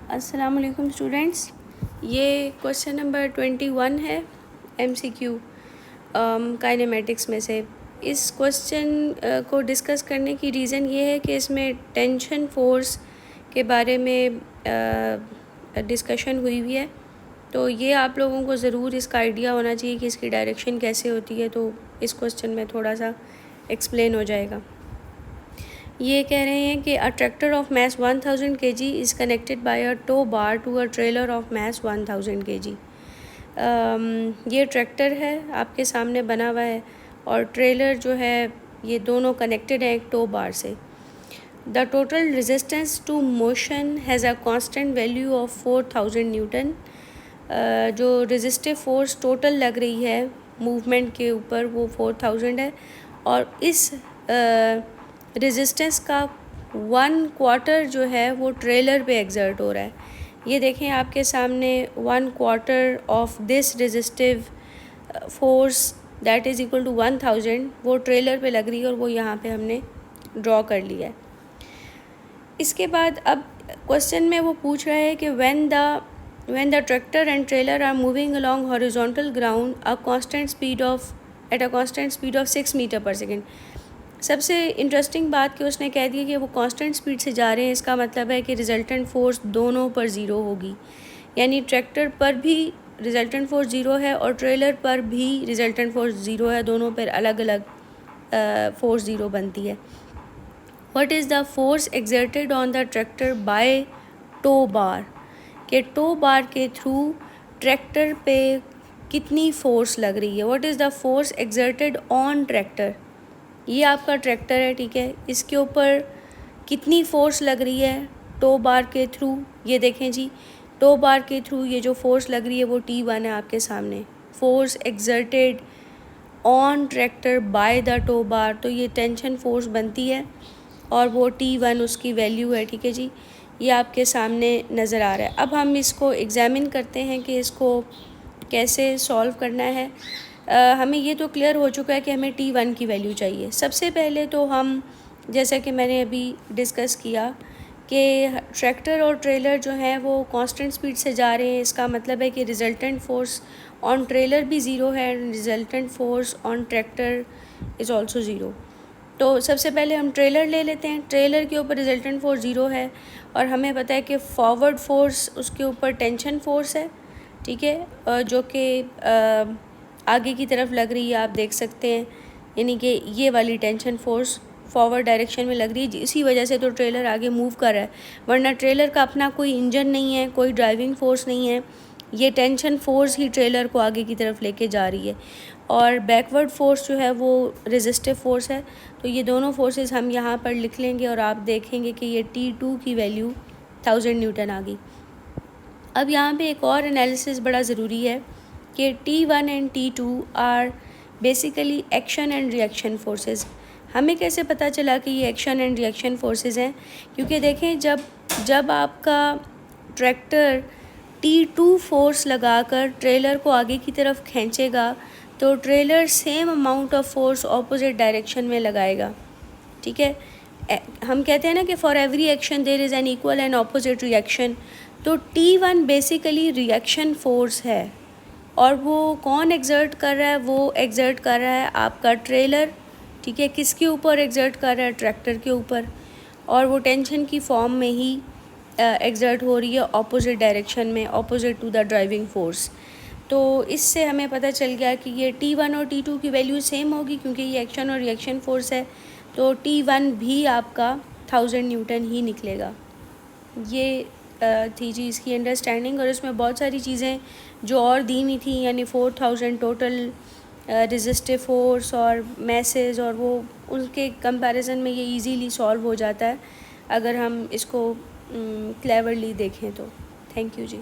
अस्सलाम वालेकुम स्टूडेंट्स, ये क्वेश्चन नंबर 21 है MCQ काइनेमेटिक्स में से। इस क्वेश्चन को डिस्कस करने की रीज़न ये है कि इसमें टेंशन फोर्स के बारे में डिस्कशन हुई है, तो ये आप लोगों को ज़रूर इसका आइडिया होना चाहिए कि इसकी डायरेक्शन कैसे होती है। तो इस क्वेश्चन में थोड़ा सा एक्सप्लेन हो जाएगा। ये कह रहे हैं कि a tractor of mass 1000 kg is connected by a tow bar to a trailer of mass 1000 kg। ये ट्रैक्टर है, आपके सामने बना हुआ है, और ट्रेलर जो है ये दोनों कनेक्टेड हैं एक टो बार से। The total resistance to motion has a constant value of 4000 newton. जो रेजिस्टिव फोर्स टोटल लग रही है मूवमेंट के ऊपर वो 4000 है, और इस रेजिस्टेंस का 1/4 जो है वो ट्रेलर पे एग्जर्ट हो रहा है। ये देखें आपके सामने 1/4 of this resistive force that is equal to 1000 वो ट्रेलर पे लग रही है, और वो यहाँ पे हमने ड्रॉ कर लिया है। इसके बाद अब क्वेश्चन में वो पूछ रहा है कि when the tractor and trailer are moving along horizontal ground at a constant speed of 6 metre पर सेकेंड। सबसे इंटरेस्टिंग बात कि उसने कह दिया कि वो कांस्टेंट स्पीड से जा रहे हैं। इसका मतलब है कि रिजल्टेंट फोर्स दोनों पर ज़ीरो होगी, यानी ट्रैक्टर पर भी रिजल्टेंट फोर्स ज़ीरो है और ट्रेलर पर भी रिजल्टेंट फोर्स ज़ीरो है। दोनों पर अलग अलग फोर्स ज़ीरो बनती है। What is the force exerted on the tractor by tow bar, कि टो बार के थ्रू ट्रैक्टर पे कितनी फ़ोर्स लग रही है। What is the force exerted on tractor, ये आपका ट्रैक्टर है, ठीक है, इसके ऊपर कितनी फ़ोर्स लग रही है टो बार के थ्रू। ये देखें जी, टो बार के थ्रू ये जो फोर्स लग रही है वो T1 है आपके सामने। Force exerted on tractor by the tow bar, तो ये टेंशन फोर्स बनती है और वो T1 उसकी वैल्यू है, ठीक है जी। ये आपके सामने नज़र आ रहा है। अब हम इसको एग्ज़ामिन करते हैं कि इसको कैसे सॉल्व करना है। हमें ये तो क्लियर हो चुका है कि हमें T1 की वैल्यू चाहिए। सबसे पहले तो हम, जैसा कि मैंने अभी डिस्कस किया, कि ट्रैक्टर और ट्रेलर जो हैं वो कांस्टेंट स्पीड से जा रहे हैं। इसका मतलब है कि रिज़ल्टेंट फोर्स ऑन ट्रेलर भी ज़ीरो है, resultant force on tractor is also zero. तो सबसे पहले हम ट्रेलर ले लेते हैं। ट्रेलर के ऊपर रिजल्टेंट फोर्स ज़ीरो है, और हमें पता है कि फॉरवर्ड फोर्स उसके ऊपर टेंशन फोर्स है, ठीक है, जो कि आगे की तरफ लग रही है, आप देख सकते हैं, यानी कि ये वाली टेंशन फोर्स फॉरवर्ड डायरेक्शन में लग रही है। इसी वजह से तो ट्रेलर आगे मूव कर रहा है, वरना ट्रेलर का अपना कोई इंजन नहीं है, कोई ड्राइविंग फोर्स नहीं है। ये टेंशन फोर्स ही ट्रेलर को आगे की तरफ लेके जा रही है, और बैकवर्ड फोर्स जो है वो रेजिस्टिव फोर्स है। तो ये दोनों फोर्सेस हम यहाँ पर लिख लेंगे, और आप देखेंगे कि ये T2 की वैल्यू 1000 न्यूटन आ गई। अब यहाँ पे एक और एनालिसिस बड़ा ज़रूरी है कि T1 and T2 are basically action and reaction forces. हमें कैसे पता चला कि ये एक्शन एंड रिएक्शन फोर्सेस हैं? क्योंकि देखें, जब आपका ट्रैक्टर T2 फोर्स लगाकर ट्रेलर को आगे की तरफ खींचेगा तो trailer same amount of force opposite direction में लगाएगा, ठीक है। हम कहते हैं ना कि for every action there is an equal and opposite reaction. तो T1 बेसिकली रिएक्शन फोर्स है, और वो कौन एग्जर्ट कर रहा है? वो एग्जर्ट कर रहा है आपका ट्रेलर, ठीक है। किसके ऊपर एग्जर्ट कर रहा है? ट्रैक्टर के ऊपर, और वो टेंशन की फॉर्म में ही एग्जर्ट हो रही है ऑपोजिट डायरेक्शन में, opposite to the driving force. तो इससे हमें पता चल गया कि ये T1 और T2 की वैल्यू सेम होगी, क्योंकि ये एक्शन और रिएक्शन फोर्स है। तो T1 भी आपका 1000 न्यूटन ही निकलेगा। ये थी जी इसकी अंडरस्टैंडिंग, और इसमें बहुत सारी चीज़ें जो और दी हुई थी, यानी 4000 टोटल रेजिस्टिव फोर्स और मैसेज, और वो उनके कंपैरिजन में ये इजीली सॉल्व हो जाता है अगर हम इसको क्लेवरली देखें तो। Thank you ji.